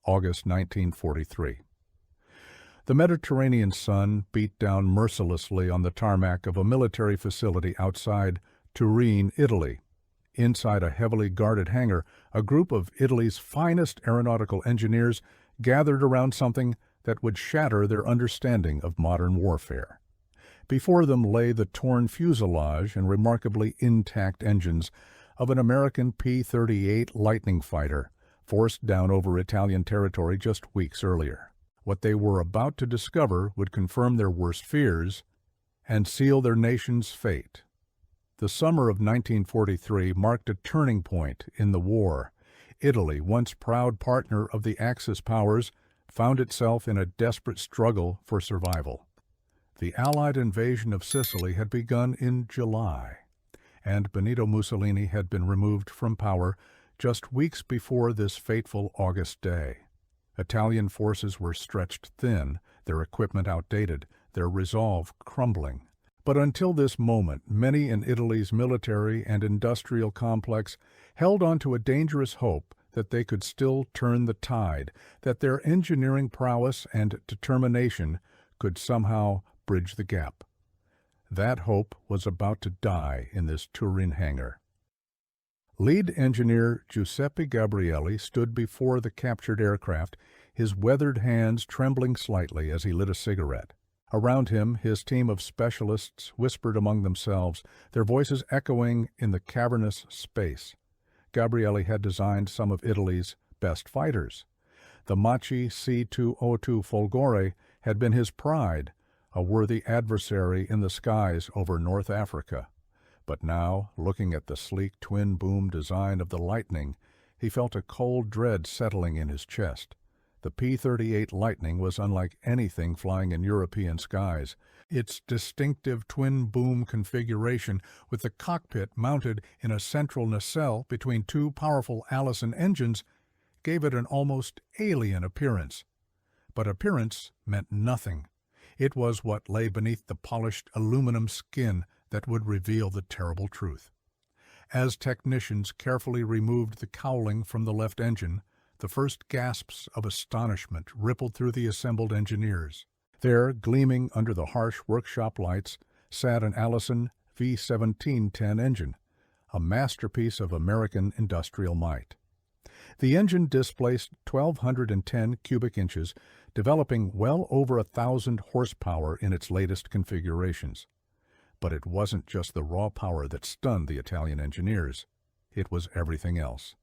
August 1943. The Mediterranean sun beat down mercilessly on the tarmac of a military facility outside Turin, Italy. Inside a heavily guarded hangar, a group of Italy's finest aeronautical engineers gathered around something that would shatter their understanding of modern warfare. Before them lay the torn fuselage and remarkably intact engines of an American P-38 Lightning fighter, forced down over Italian territory just weeks earlier. What they were about to discover would confirm their worst fears and seal their nation's fate. The summer of 1943 marked a turning point in the war. Italy, once proud partner of the Axis powers, found itself in a desperate struggle for survival. The Allied invasion of Sicily had begun in July, and Benito Mussolini had been removed from power just weeks before this fateful August day. Italian forces were stretched thin, their equipment outdated, their resolve crumbling. But until this moment, many in Italy's military and industrial complex held on to a dangerous hope that they could still turn the tide, that their engineering prowess and determination could somehow bridge the gap. That hope was about to die in this Turin hangar. Lead engineer Giuseppe Gabrielli stood before the captured aircraft, his weathered hands trembling slightly as he lit a cigarette. Around him, his team of specialists whispered among themselves, their voices echoing in the cavernous space. Gabrielli had designed some of Italy's best fighters. The Machi C-202 Folgore had been his pride, a worthy adversary in the skies over North Africa. But now, looking at the sleek twin-boom design of the Lightning, he felt a cold dread settling in his chest. The P-38 Lightning was unlike anything flying in European skies. Its distinctive twin-boom configuration, with the cockpit mounted in a central nacelle between two powerful Allison engines, gave it an almost alien appearance. But appearance meant nothing. It was what lay beneath the polished aluminum skin that would reveal the terrible truth. As technicians carefully removed the cowling from the left engine, the first gasps of astonishment rippled through the assembled engineers. There, gleaming under the harsh workshop lights, sat an Allison V1710 engine, a masterpiece of American industrial might. The engine displaced 1,210 cubic inches, developing well over 1,000 horsepower in its latest configurations. But it wasn't just the raw power that stunned the Italian engineers. It was everything else.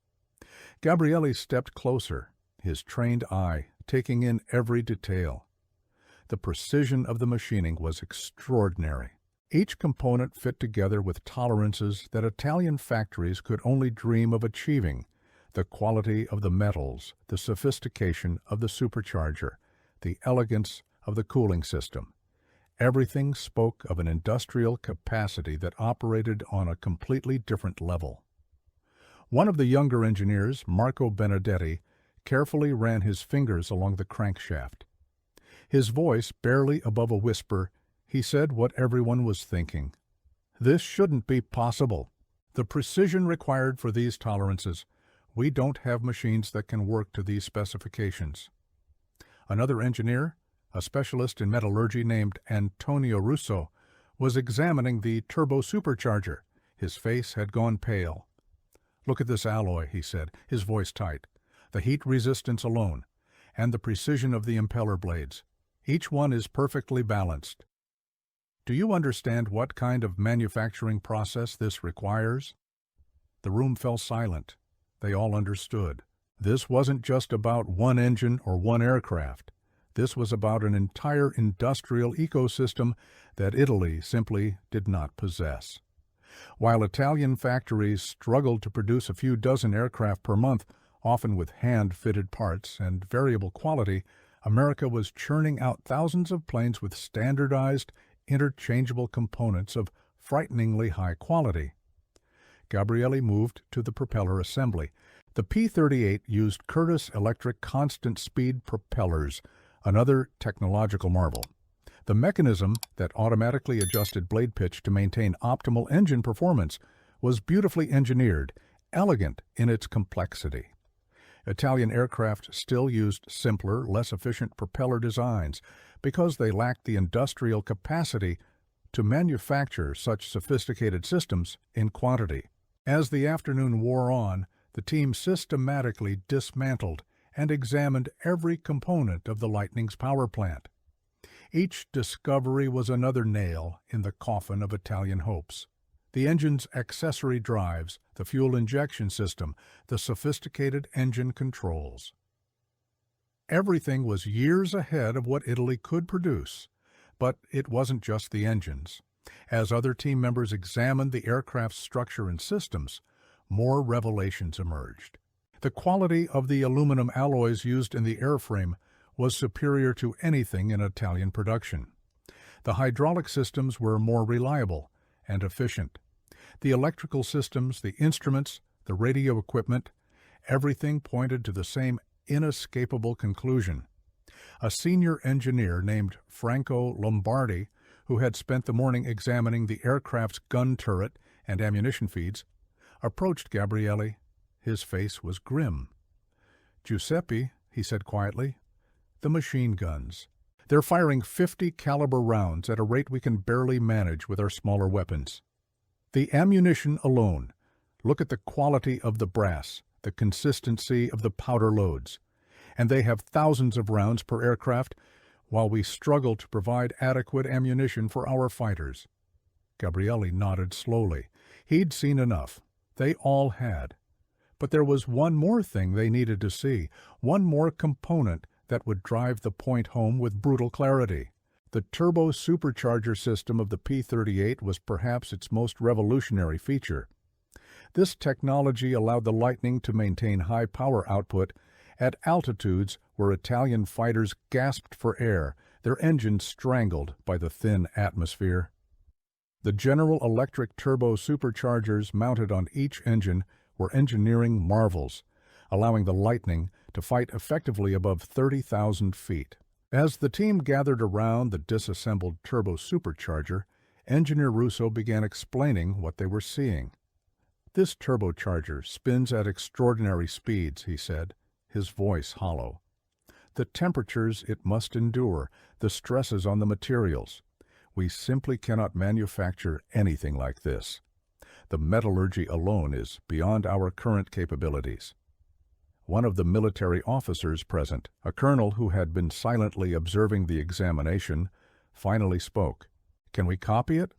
Gabrielli stepped closer, his trained eye taking in every detail. The precision of the machining was extraordinary. Each component fit together with tolerances that Italian factories could only dream of achieving. The quality of the metals, the sophistication of the supercharger, the elegance of the cooling system. Everything spoke of an industrial capacity that operated on a completely different level. One of the younger engineers, Marco Benedetti, carefully ran his fingers along the crankshaft. His voice barely above a whisper, he said what everyone was thinking. This shouldn't be possible. The precision required for these tolerances, we don't have machines that can work to these specifications. Another engineer, a specialist in metallurgy named Antonio Russo, was examining the turbo supercharger. His face had gone pale. "Look at this alloy," he said, his voice tight. "The heat resistance alone, and the precision of the impeller blades. Each one is perfectly balanced. Do you understand what kind of manufacturing process this requires?" The room fell silent. They all understood. This wasn't just about one engine or one aircraft. This was about an entire industrial ecosystem that Italy simply did not possess. While Italian factories struggled to produce a few dozen aircraft per month, often with hand-fitted parts and variable quality, America was churning out thousands of planes with standardized, interchangeable components of frighteningly high quality. Gabrielli moved to the propeller assembly. The P-38 used Curtiss Electric constant-speed propellers, another technological marvel. The mechanism that automatically adjusted blade pitch to maintain optimal engine performance was beautifully engineered, elegant in its complexity. Italian aircraft still used simpler, less efficient propeller designs because they lacked the industrial capacity to manufacture such sophisticated systems in quantity. As the afternoon wore on, the team systematically dismantled and examined every component of the Lightning's power plant. Each discovery was another nail in the coffin of Italian hopes. The engine's accessory drives, the fuel injection system, the sophisticated engine controls. Everything was years ahead of what Italy could produce, but it wasn't just the engines. As other team members examined the aircraft's structure and systems, more revelations emerged. The quality of the aluminum alloys used in the airframe was superior to anything in Italian production. The hydraulic systems were more reliable and efficient. The electrical systems, the instruments, the radio equipment, everything pointed to the same inescapable conclusion. A senior engineer named Franco Lombardi, who had spent the morning examining the aircraft's gun turret and ammunition feeds, approached Gabriele. His face was grim. "Giuseppe," he said quietly, "the machine guns. They're firing 50 caliber rounds at a rate we can barely manage with our smaller weapons. The ammunition alone. Look at the quality of the brass, the consistency of the powder loads. And they have thousands of rounds per aircraft, while we struggle to provide adequate ammunition for our fighters." Gabriele nodded slowly. He'd seen enough. They all had. But there was one more thing they needed to see, one more component that would drive the point home with brutal clarity. The turbo supercharger system of the P-38 was perhaps its most revolutionary feature. This technology allowed the Lightning to maintain high power output at altitudes where Italian fighters gasped for air, their engines strangled by the thin atmosphere. The General Electric turbo superchargers mounted on each engine were engineering marvels, allowing the Lightning to fight effectively above 30,000 feet. As the team gathered around the disassembled turbo supercharger, Engineer Russo began explaining what they were seeing. "This turbocharger spins at extraordinary speeds," he said, his voice hollow. "The temperatures it must endure, the stresses on the materials. We simply cannot manufacture anything like this. The metallurgy alone is beyond our current capabilities." One of the military officers present, a colonel who had been silently observing the examination, finally spoke. "Can we copy it?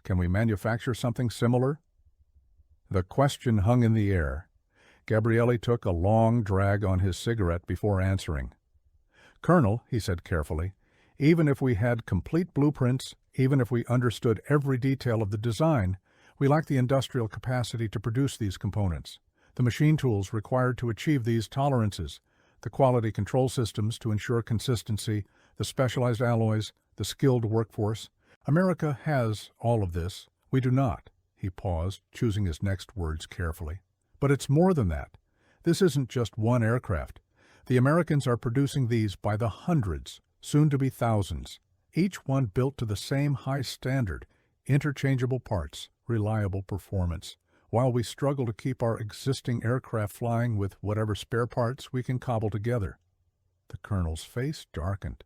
Can we manufacture something similar?" The question hung in the air. Gabriele took a long drag on his cigarette before answering. "Colonel," he said carefully, "even if we had complete blueprints, even if we understood every detail of the design, we lack the industrial capacity to produce these components. The machine tools required to achieve these tolerances, the quality control systems to ensure consistency, the specialized alloys, the skilled workforce. America has all of this. We do not." He paused, choosing his next words carefully. "But it's more than that. This isn't just one aircraft. The Americans are producing these by the hundreds, soon to be thousands, each one built to the same high standard, interchangeable parts, reliable performance, while we struggle to keep our existing aircraft flying with whatever spare parts we can cobble together." The colonel's face darkened.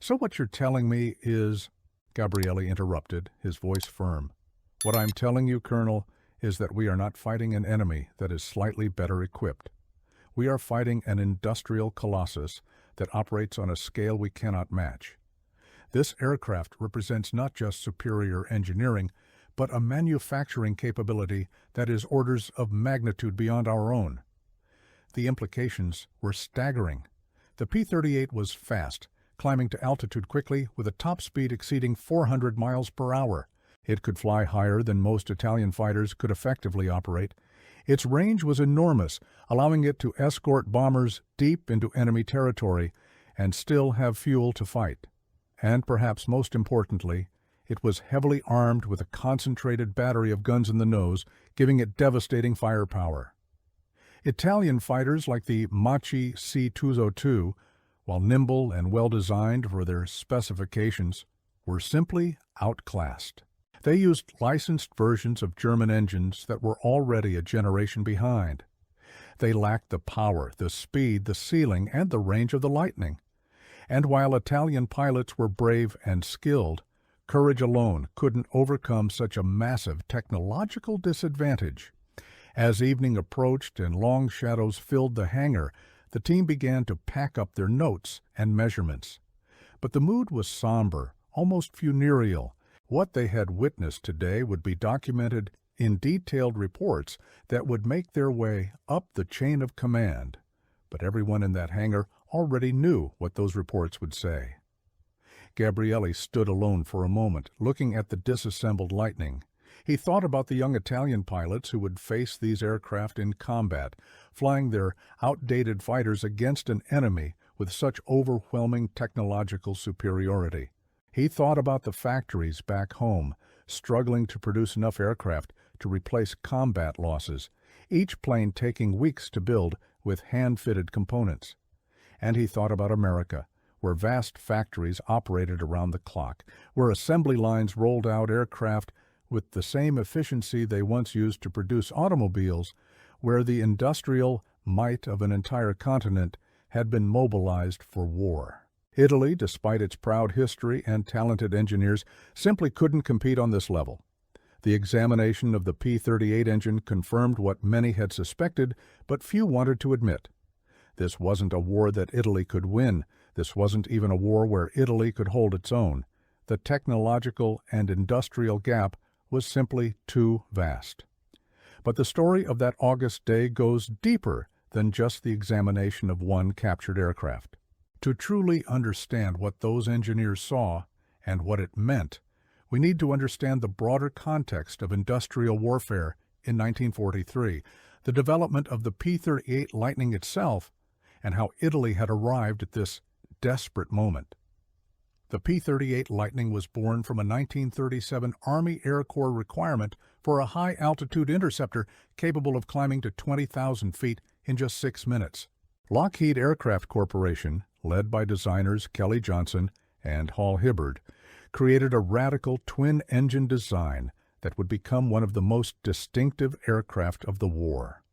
"So what you're telling me is—" Gabriele interrupted, his voice firm. "What I'm telling you, Colonel, is that we are not fighting an enemy that is slightly better equipped. We are fighting an industrial colossus that operates on a scale we cannot match. This aircraft represents not just superior engineering, but a manufacturing capability that is orders of magnitude beyond our own." The implications were staggering. The P-38 was fast, climbing to altitude quickly with a top speed exceeding 400 miles per hour. It could fly higher than most Italian fighters could effectively operate. Its range was enormous, allowing it to escort bombers deep into enemy territory and still have fuel to fight. And perhaps most importantly, it was heavily armed with a concentrated battery of guns in the nose, giving it devastating firepower. Italian fighters like the Machi C-202, while nimble and well-designed for their specifications, were simply outclassed. They used licensed versions of German engines that were already a generation behind. They lacked the power, the speed, the ceiling, and the range of the Lightning. And while Italian pilots were brave and skilled, courage alone couldn't overcome such a massive technological disadvantage. As evening approached and long shadows filled the hangar, the team began to pack up their notes and measurements. But the mood was somber, almost funereal. What they had witnessed today would be documented in detailed reports that would make their way up the chain of command. But everyone in that hangar already knew what those reports would say. Gabriele stood alone for a moment, looking at the disassembled Lightning. He thought about the young Italian pilots who would face these aircraft in combat, flying their outdated fighters against an enemy with such overwhelming technological superiority. He thought about the factories back home, struggling to produce enough aircraft to replace combat losses, each plane taking weeks to build with hand-fitted components. And he thought about America, where vast factories operated around the clock, where assembly lines rolled out aircraft with the same efficiency they once used to produce automobiles, where the industrial might of an entire continent had been mobilized for war. Italy, despite its proud history and talented engineers, simply couldn't compete on this level. The examination of the P-38 engine confirmed what many had suspected, but few wanted to admit. This wasn't a war that Italy could win. This wasn't even a war where Italy could hold its own. The technological and industrial gap was simply too vast. But the story of that August day goes deeper than just the examination of one captured aircraft. To truly understand what those engineers saw and what it meant, we need to understand the broader context of industrial warfare in 1943, the development of the P-38 Lightning itself, and how Italy had arrived at this desperate moment. The P-38 Lightning was born from a 1937 Army Air Corps requirement for a high-altitude interceptor capable of climbing to 20,000 feet in just 6 minutes. Lockheed Aircraft Corporation, led by designers Kelly Johnson and Hall Hibbard, created a radical twin-engine design that would become one of the most distinctive aircraft of the war.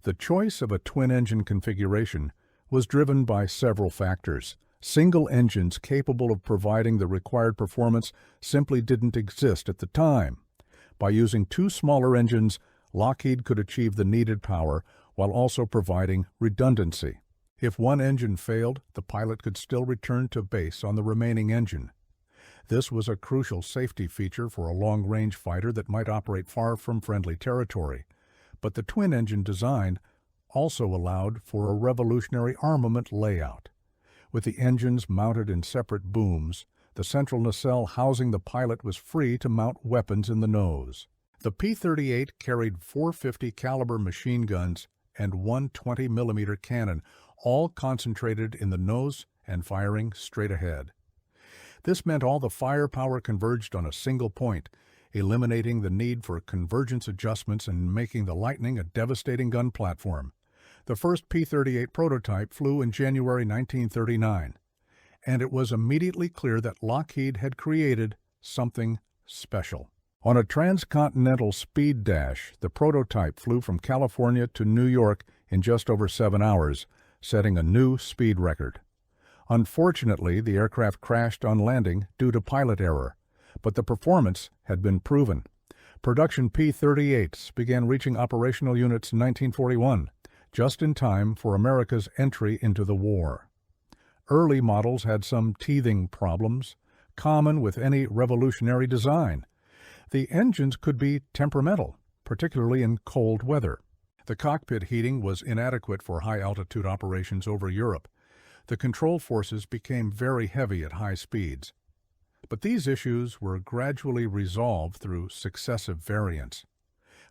The choice of a twin-engine configuration was driven by several factors. Single engines capable of providing the required performance simply didn't exist at the time. By using two smaller engines, Lockheed could achieve the needed power while also providing redundancy. If one engine failed, the pilot could still return to base on the remaining engine. This was a crucial safety feature for a long-range fighter that might operate far from friendly territory. But the twin-engine design also allowed for a revolutionary armament layout. With the engines mounted in separate booms, the central nacelle housing the pilot was free to mount weapons in the nose. The P-38 carried 450 caliber machine guns and one 20-millimeter cannon, all concentrated in the nose and firing straight ahead. This meant all the firepower converged on a single point, eliminating the need for convergence adjustments and making the Lightning a devastating gun platform. The first P-38 prototype flew in January 1939, and it was immediately clear that Lockheed had created something special. On a transcontinental speed dash, the prototype flew from California to New York in just over 7 hours, setting a new speed record. Unfortunately, the aircraft crashed on landing due to pilot error, but the performance had been proven. Production P-38s began reaching operational units in 1941, just in time for America's entry into the war. Early models had some teething problems, common with any revolutionary design. The engines could be temperamental, particularly in cold weather. The cockpit heating was inadequate for high-altitude operations over Europe. The control forces became very heavy at high speeds. But these issues were gradually resolved through successive variants.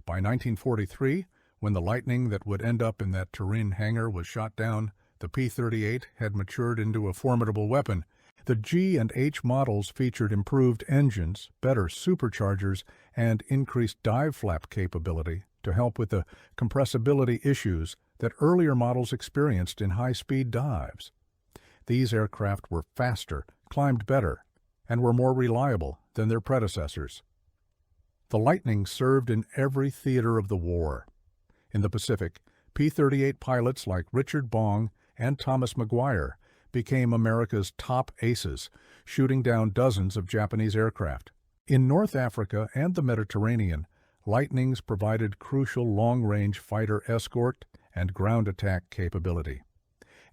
By 1943, when the Lightning that would end up in that Turin hangar was shot down, the P-38 had matured into a formidable weapon. The G and H models featured improved engines, better superchargers, and increased dive flap capability to help with the compressibility issues that earlier models experienced in high-speed dives. These aircraft were faster, climbed better, and were more reliable than their predecessors. The Lightning served in every theater of the war. In the Pacific, P-38 pilots like Richard Bong and Thomas Maguire became America's top aces, shooting down dozens of Japanese aircraft. In North Africa and the Mediterranean, Lightnings provided crucial long-range fighter escort and ground attack capability.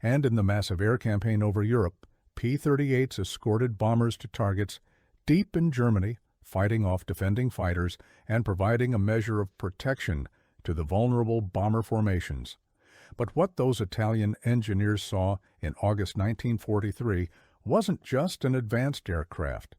And in the massive air campaign over Europe, P-38s escorted bombers to targets deep in Germany, fighting off defending fighters and providing a measure of protection to the vulnerable bomber formations. But what those Italian engineers saw in August 1943 wasn't just an advanced aircraft.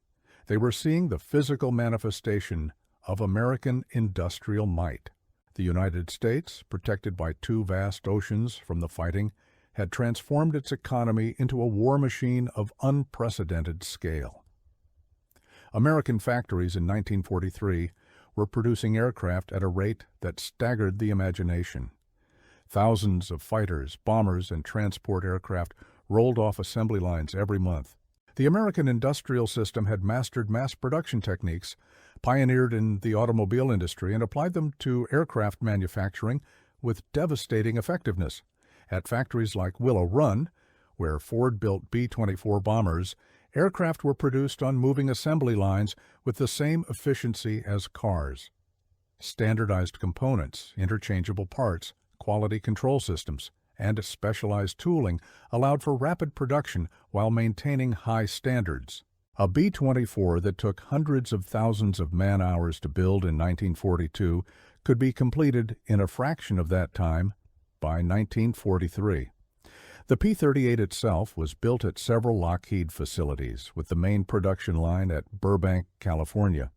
They were seeing the physical manifestation of American industrial might. The United States, protected by two vast oceans from the fighting, had transformed its economy into a war machine of unprecedented scale. American factories in 1943 were producing aircraft at a rate that staggered the imagination. Thousands of fighters, bombers, and transport aircraft rolled off assembly lines every month. The American industrial system had mastered mass production techniques, pioneered in the automobile industry, and applied them to aircraft manufacturing with devastating effectiveness. At factories like Willow Run, where Ford built B-24 bombers, aircraft were produced on moving assembly lines with the same efficiency as cars. Standardized components, interchangeable parts, quality control systems, and specialized tooling allowed for rapid production while maintaining high standards. A B-24 that took hundreds of thousands of man-hours to build in 1942 could be completed in a fraction of that time by 1943. The P-38 itself was built at several Lockheed facilities, with the main production line at Burbank, California.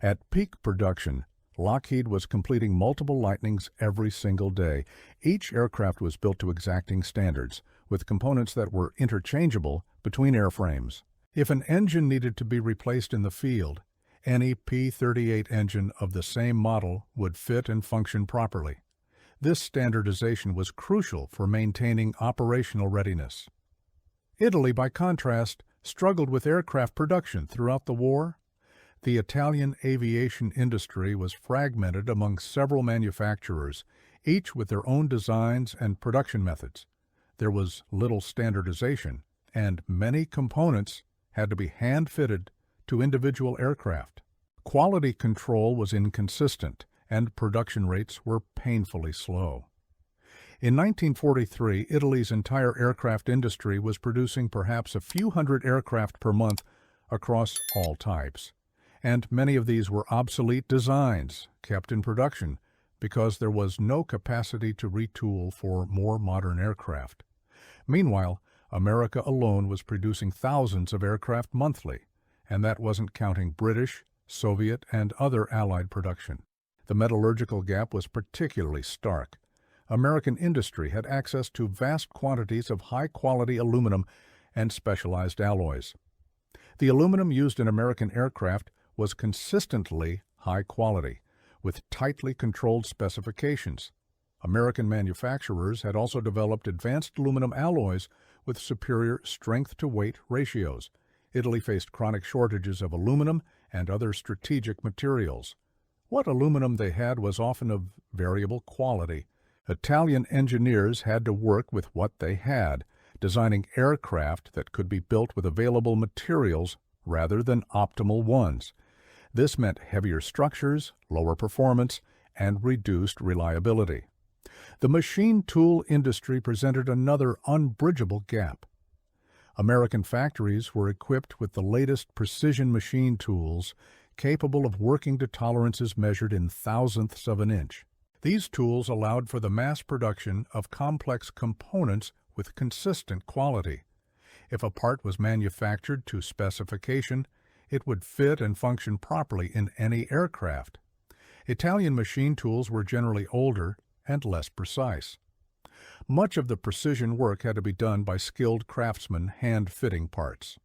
At peak production, Lockheed was completing multiple Lightnings every single day. Each aircraft was built to exacting standards, with components that were interchangeable between airframes. If an engine needed to be replaced in the field, any P-38 engine of the same model would fit and function properly. This standardization was crucial for maintaining operational readiness. Italy, by contrast, struggled with aircraft production throughout the war. The Italian aviation industry was fragmented among several manufacturers, each with their own designs and production methods. There was little standardization, and many components had to be hand-fitted to individual aircraft. Quality control was inconsistent, and production rates were painfully slow. In 1943, Italy's entire aircraft industry was producing perhaps a few hundred aircraft per month across all types, and many of these were obsolete designs kept in production because there was no capacity to retool for more modern aircraft. Meanwhile, America alone was producing thousands of aircraft monthly, and that wasn't counting British, Soviet, and other Allied production. The metallurgical gap was particularly stark. American industry had access to vast quantities of high-quality aluminum and specialized alloys. The aluminum used in American aircraft was consistently high quality, with tightly controlled specifications. American manufacturers had also developed advanced aluminum alloys with superior strength-to-weight ratios. Italy faced chronic shortages of aluminum and other strategic materials. What aluminum they had was often of variable quality. Italian engineers had to work with what they had, designing aircraft that could be built with available materials rather than optimal ones. This meant heavier structures, lower performance, and reduced reliability. The machine tool industry presented another unbridgeable gap. American factories were equipped with the latest precision machine tools capable of working to tolerances measured in thousandths of an inch. These tools allowed for the mass production of complex components with consistent quality. If a part was manufactured to specification, it would fit and function properly in any aircraft. Italian machine tools were generally older and less precise. Much of the precision work had to be done by skilled craftsmen hand-fitting parts.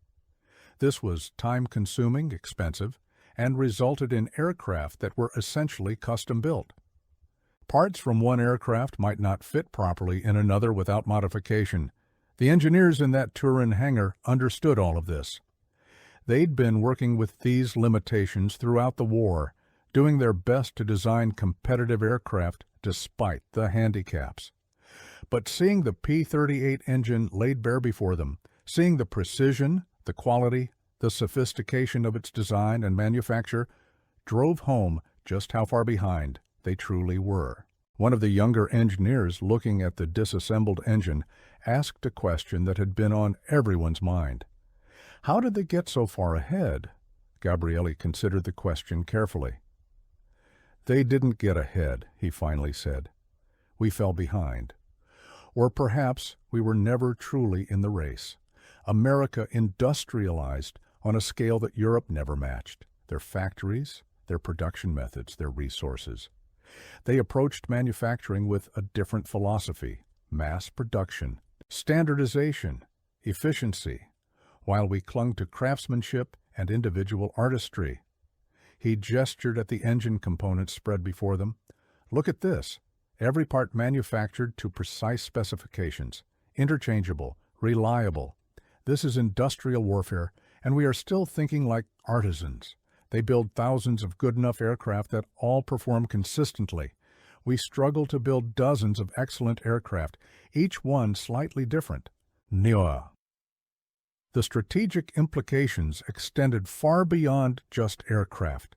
This was time-consuming, expensive, and resulted in aircraft that were essentially custom-built. Parts from one aircraft might not fit properly in another without modification. The engineers in that Turin hangar understood all of this. They'd been working with these limitations throughout the war, doing their best to design competitive aircraft despite the handicaps. But seeing the P-38 engine laid bare before them, seeing the precision, the quality, the sophistication of its design and manufacture, drove home just how far behind they truly were. One of the younger engineers looking at the disassembled engine asked a question that had been on everyone's mind. How did they get so far ahead? Gabrielli considered the question carefully. They didn't get ahead, he finally said. We fell behind. Or perhaps we were never truly in the race. America industrialized on a scale that Europe never matched. Their factories, their production methods, their resources. They approached manufacturing with a different philosophy: mass production, standardization, efficiency, while we clung to craftsmanship and individual artistry. He gestured at the engine components spread before them. Look at this. Every part manufactured to precise specifications, interchangeable, reliable. This is industrial warfare, and we are still thinking like artisans. They build thousands of good enough aircraft that all perform consistently. We struggle to build dozens of excellent aircraft, each one slightly different. Newer. The strategic implications extended far beyond just aircraft.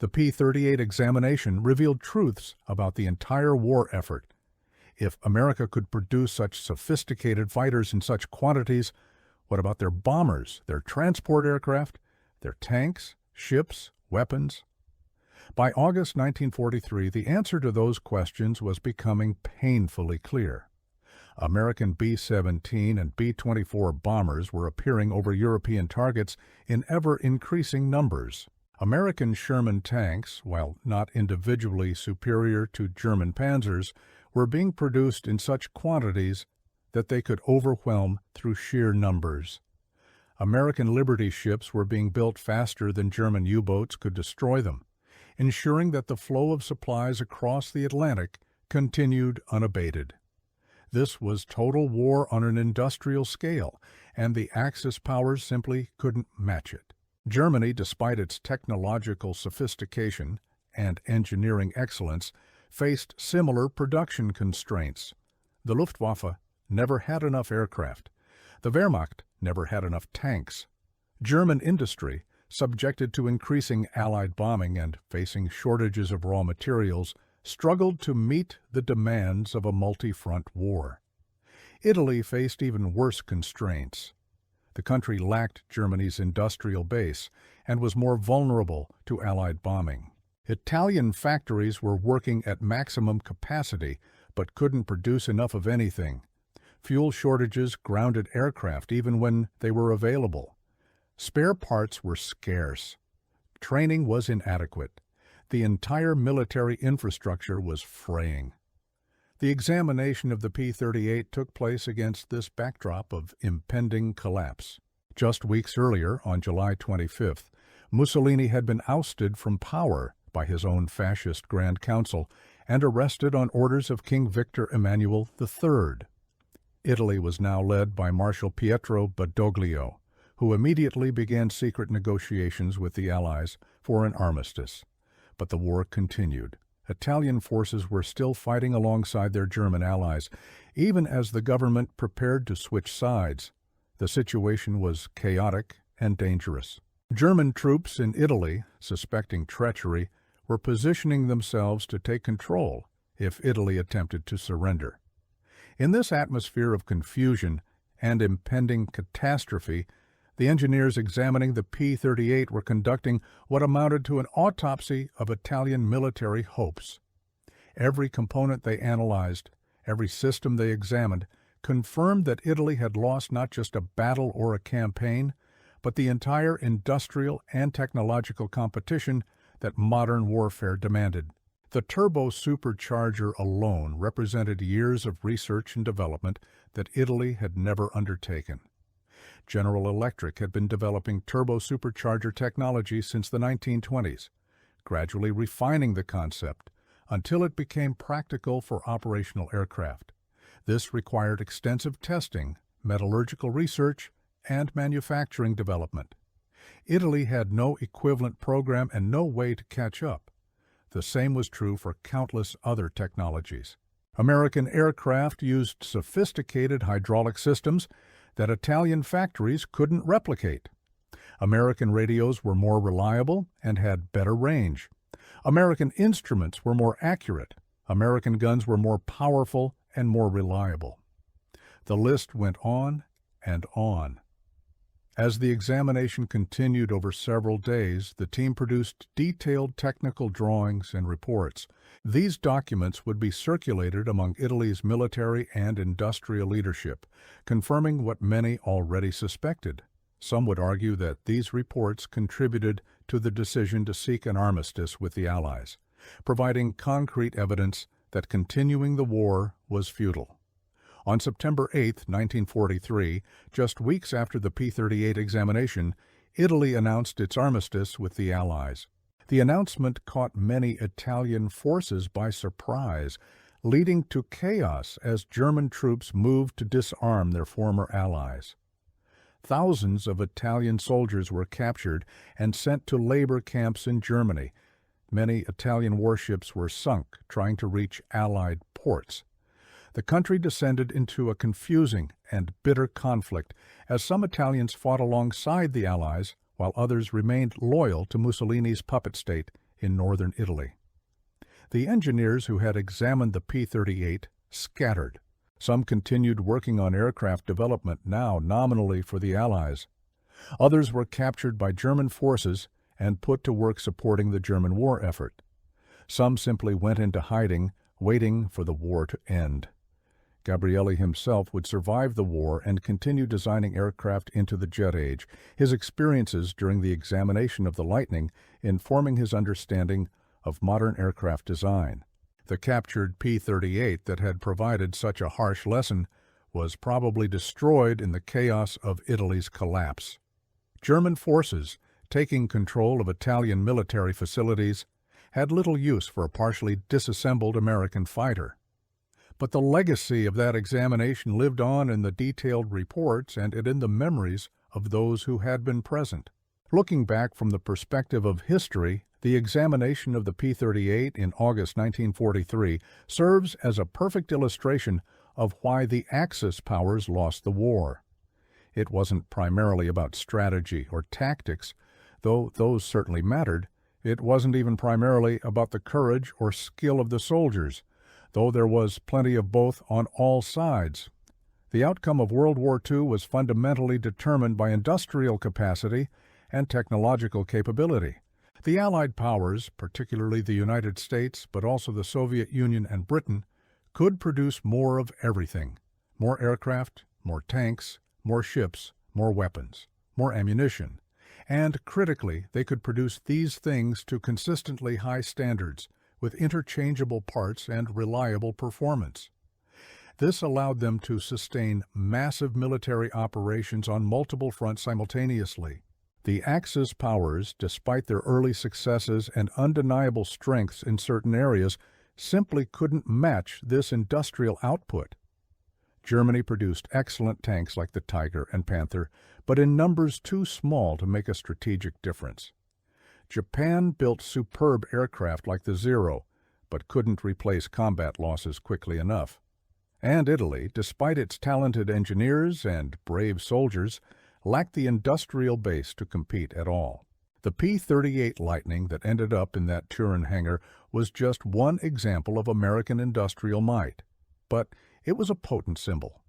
The P-38 examination revealed truths about the entire war effort. If America could produce such sophisticated fighters in such quantities, what about their bombers, their transport aircraft, their tanks, ships, weapons? By August 1943, the answer to those questions was becoming painfully clear. American B-17 and B-24 bombers were appearing over European targets in ever-increasing numbers. American Sherman tanks, while not individually superior to German panzers, were being produced in such quantities that they could overwhelm through sheer numbers. American Liberty ships were being built faster than German U-boats could destroy them, ensuring that the flow of supplies across the Atlantic continued unabated. This was total war on an industrial scale, and the Axis powers simply couldn't match it. Germany, despite its technological sophistication and engineering excellence, faced similar production constraints. The Luftwaffe never had enough aircraft. The Wehrmacht never had enough tanks. German industry, subjected to increasing Allied bombing and facing shortages of raw materials, struggled to meet the demands of a multi-front war. Italy faced even worse constraints. The country lacked Germany's industrial base and was more vulnerable to Allied bombing. Italian factories were working at maximum capacity but couldn't produce enough of anything. Fuel shortages grounded aircraft even when they were available. Spare parts were scarce. Training was inadequate. The entire military infrastructure was fraying. The examination of the P-38 took place against this backdrop of impending collapse. Just weeks earlier, on July 25th, Mussolini had been ousted from power by his own fascist Grand Council and arrested on orders of King Victor Emmanuel III. Italy was now led by Marshal Pietro Badoglio, who immediately began secret negotiations with the Allies for an armistice. But the war continued. Italian forces were still fighting alongside their German allies, even as the government prepared to switch sides. The situation was chaotic and dangerous. German troops in Italy, suspecting treachery, were positioning themselves to take control if Italy attempted to surrender. In this atmosphere of confusion and impending catastrophe, the engineers examining the P-38 were conducting what amounted to an autopsy of Italian military hopes. Every component they analyzed, every system they examined, confirmed that Italy had lost not just a battle or a campaign, but the entire industrial and technological competition that modern warfare demanded. The turbo-supercharger alone represented years of research and development that Italy had never undertaken. General Electric had been developing turbo-supercharger technology since the 1920s, gradually refining the concept until it became practical for operational aircraft. This required extensive testing, metallurgical research, and manufacturing development. Italy had no equivalent program and no way to catch up. The same was true for countless other technologies. American aircraft used sophisticated hydraulic systems that Italian factories couldn't replicate. American radios were more reliable and had better range. American instruments were more accurate. American guns were more powerful and more reliable. The list went on and on. As the examination continued over several days, the team produced detailed technical drawings and reports. These documents would be circulated among Italy's military and industrial leadership, confirming what many already suspected. Some would argue that these reports contributed to the decision to seek an armistice with the Allies, providing concrete evidence that continuing the war was futile. On September 8, 1943, just weeks after the P-38 examination, Italy announced its armistice with the Allies. The announcement caught many Italian forces by surprise, leading to chaos as German troops moved to disarm their former allies. Thousands of Italian soldiers were captured and sent to labor camps in Germany. Many Italian warships were sunk trying to reach Allied ports. The country descended into a confusing and bitter conflict as some Italians fought alongside the Allies while others remained loyal to Mussolini's puppet state in northern Italy. The engineers who had examined the P-38 scattered. Some continued working on aircraft development, now nominally for the Allies. Others were captured by German forces and put to work supporting the German war effort. Some simply went into hiding, waiting for the war to end. Gabrielli himself would survive the war and continue designing aircraft into the jet age, his experiences during the examination of the Lightning informing his understanding of modern aircraft design. The captured P-38 that had provided such a harsh lesson was probably destroyed in the chaos of Italy's collapse. German forces, taking control of Italian military facilities, had little use for a partially disassembled American fighter. But the legacy of that examination lived on in the detailed reports and in the memories of those who had been present. Looking back from the perspective of history, the examination of the P-38 in August 1943 serves as a perfect illustration of why the Axis powers lost the war. It wasn't primarily about strategy or tactics, though those certainly mattered. It wasn't even primarily about the courage or skill of the soldiers, though there was plenty of both on all sides. The outcome of World War II was fundamentally determined by industrial capacity and technological capability. The Allied powers, particularly the United States, but also the Soviet Union and Britain, could produce more of everything: more aircraft, more tanks, more ships, more weapons, more ammunition. And, critically, they could produce these things to consistently high standards, with interchangeable parts and reliable performance. This allowed them to sustain massive military operations on multiple fronts simultaneously. The Axis powers, despite their early successes and undeniable strengths in certain areas, simply couldn't match this industrial output. Germany produced excellent tanks like the Tiger and Panther, but in numbers too small to make a strategic difference. Japan built superb aircraft like the Zero, but couldn't replace combat losses quickly enough. And Italy, despite its talented engineers and brave soldiers, lacked the industrial base to compete at all. The P-38 Lightning that ended up in that Turin hangar was just one example of American industrial might. But it was a potent symbol.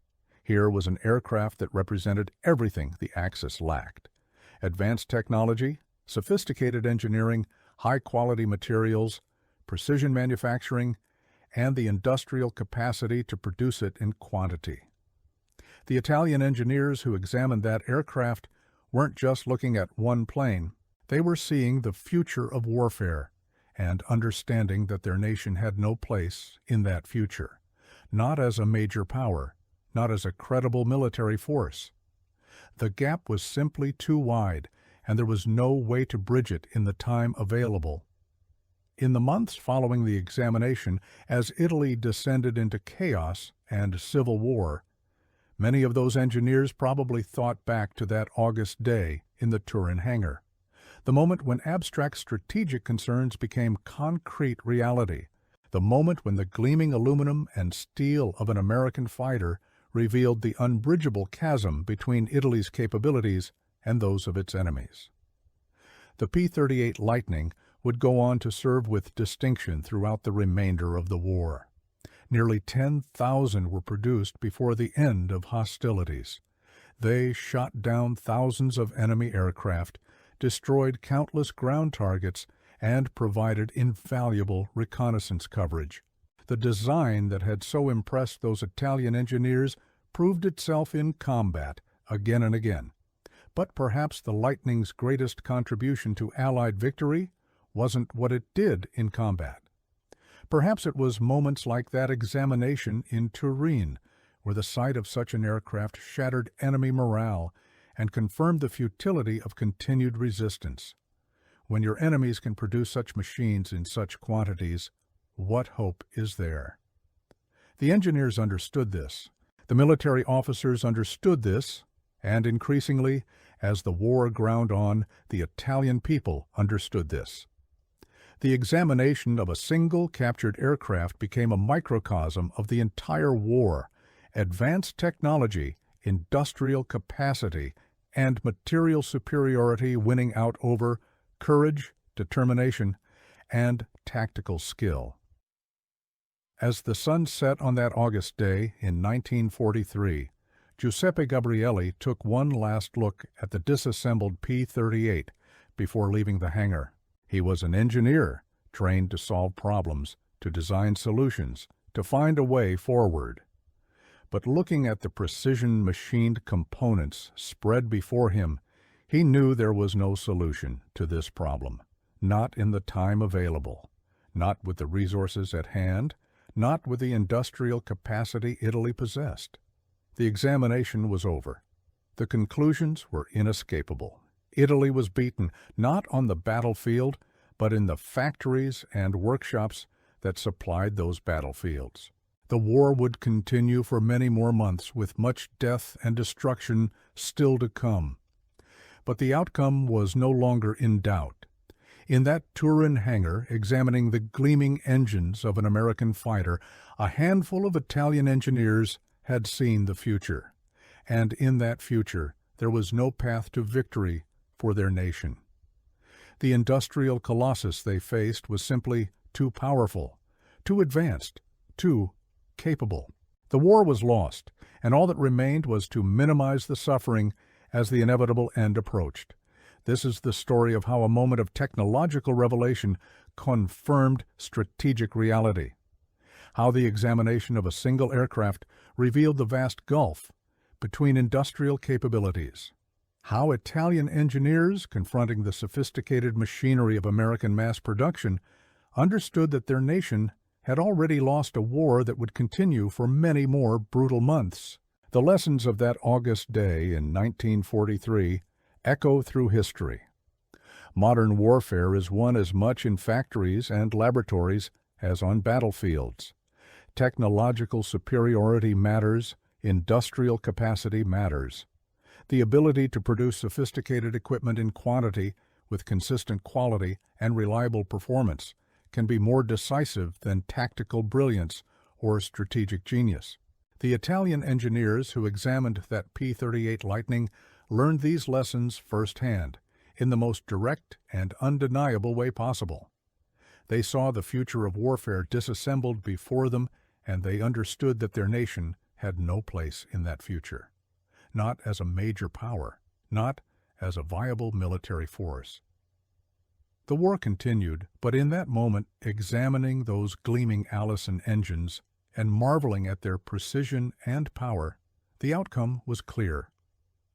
Here was an aircraft that represented everything the Axis lacked: advanced technology, sophisticated engineering, high-quality materials, precision manufacturing, and the industrial capacity to produce it in quantity. The Italian engineers who examined that aircraft weren't just looking at one plane. They were seeing the future of warfare and understanding that their nation had no place in that future, not as a major power, not as a credible military force. The gap was simply too wide, and there was no way to bridge it in the time available. In the months following the examination, as Italy descended into chaos and civil war, many of those engineers probably thought back to that August day in the Turin hangar. The moment when abstract strategic concerns became concrete reality. The moment when the gleaming aluminum and steel of an American fighter revealed the unbridgeable chasm between Italy's capabilities and those of its enemies. The P-38 Lightning would go on to serve with distinction throughout the remainder of the war. Nearly 10,000 were produced before the end of hostilities. They shot down thousands of enemy aircraft, destroyed countless ground targets, and provided invaluable reconnaissance coverage. The design that had so impressed those Italian engineers proved itself in combat again and again. But perhaps the Lightning's greatest contribution to Allied victory wasn't what it did in combat. Perhaps it was moments like that examination in Turin, where the sight of such an aircraft shattered enemy morale and confirmed the futility of continued resistance. When your enemies can produce such machines in such quantities, what hope is there? The engineers understood this. The military officers understood this, and increasingly, as the war ground on, the Italian people understood this. The examination of a single captured aircraft became a microcosm of the entire war. Advanced technology, industrial capacity, and material superiority winning out over courage, determination, and tactical skill. As the sun set on that August day in 1943, Giuseppe Gabrielli took one last look at the disassembled P-38 before leaving the hangar. He was an engineer, trained to solve problems, to design solutions, to find a way forward. But looking at the precision-machined components spread before him, he knew there was no solution to this problem, not in the time available, not with the resources at hand, not with the industrial capacity Italy possessed. The examination was over. The conclusions were inescapable. Italy was beaten, not on the battlefield, but in the factories and workshops that supplied those battlefields. The war would continue for many more months, with much death and destruction still to come. But the outcome was no longer in doubt. In that Turin hangar, examining the gleaming engines of an American fighter, a handful of Italian engineers had seen the future. And in that future, there was no path to victory for their nation. The industrial colossus they faced was simply too powerful, too advanced, too capable. The war was lost, and all that remained was to minimize the suffering as the inevitable end approached. This is the story of how a moment of technological revelation confirmed strategic reality. How the examination of a single aircraft revealed the vast gulf between industrial capabilities. How Italian engineers, confronting the sophisticated machinery of American mass production, understood that their nation had already lost a war that would continue for many more brutal months. The lessons of that August day in 1943 echo through history. Modern warfare is won as much in factories and laboratories as on battlefields. Technological superiority matters, industrial capacity matters. The ability to produce sophisticated equipment in quantity with consistent quality and reliable performance can be more decisive than tactical brilliance or strategic genius. The Italian engineers who examined that P-38 Lightning learned these lessons firsthand, in the most direct and undeniable way possible. They saw the future of warfare disassembled before them, and they understood that their nation had no place in that future. Not as a major power, not as a viable military force. The war continued, but in that moment, examining those gleaming Allison engines and marveling at their precision and power, the outcome was clear.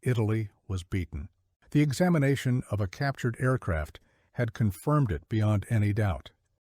Italy was beaten. The examination of a captured aircraft had confirmed it beyond any doubt.